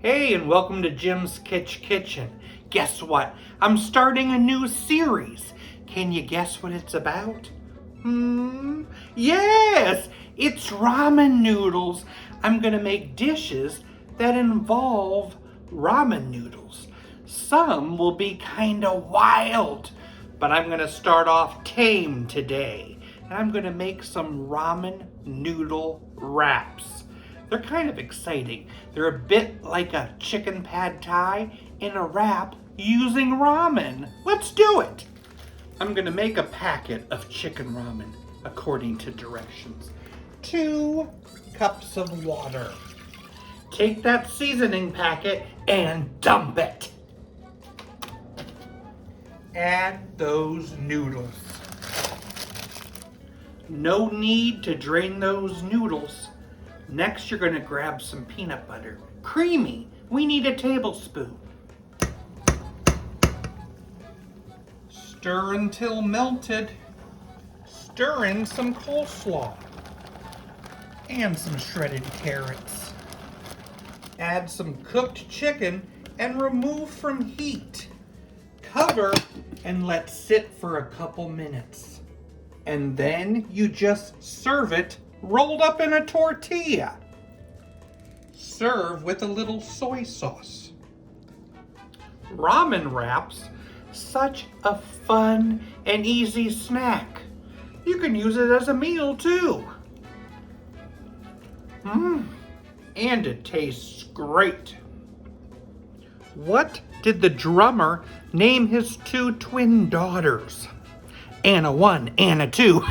Hey, and welcome to Jim's Kitchen. Guess what? I'm starting a new series. Can you guess what it's about? Yes, it's ramen noodles. I'm gonna make dishes that involve ramen noodles. Some will be kinda wild, but I'm gonna start off tame today. And I'm gonna make some ramen noodle wraps. They're kind of exciting. They're a bit like a chicken pad thai in a wrap using ramen. Let's do it. I'm gonna make a packet of chicken ramen according to directions. 2 cups of water. Take that seasoning packet and dump it. Add those noodles. No need to drain those noodles. Next, you're gonna grab some peanut butter. Creamy, we need a tablespoon. Stir until melted. Stir in some coleslaw and some shredded carrots. Add some cooked chicken and remove from heat. Cover and let sit for a couple minutes. And then you just serve it rolled up in a tortilla. Serve with a little soy sauce. Ramen wraps, such a fun and easy snack. You can use it as a meal too. And it tastes great. What did the drummer name his 2 twin daughters? Anna 1, Anna 2.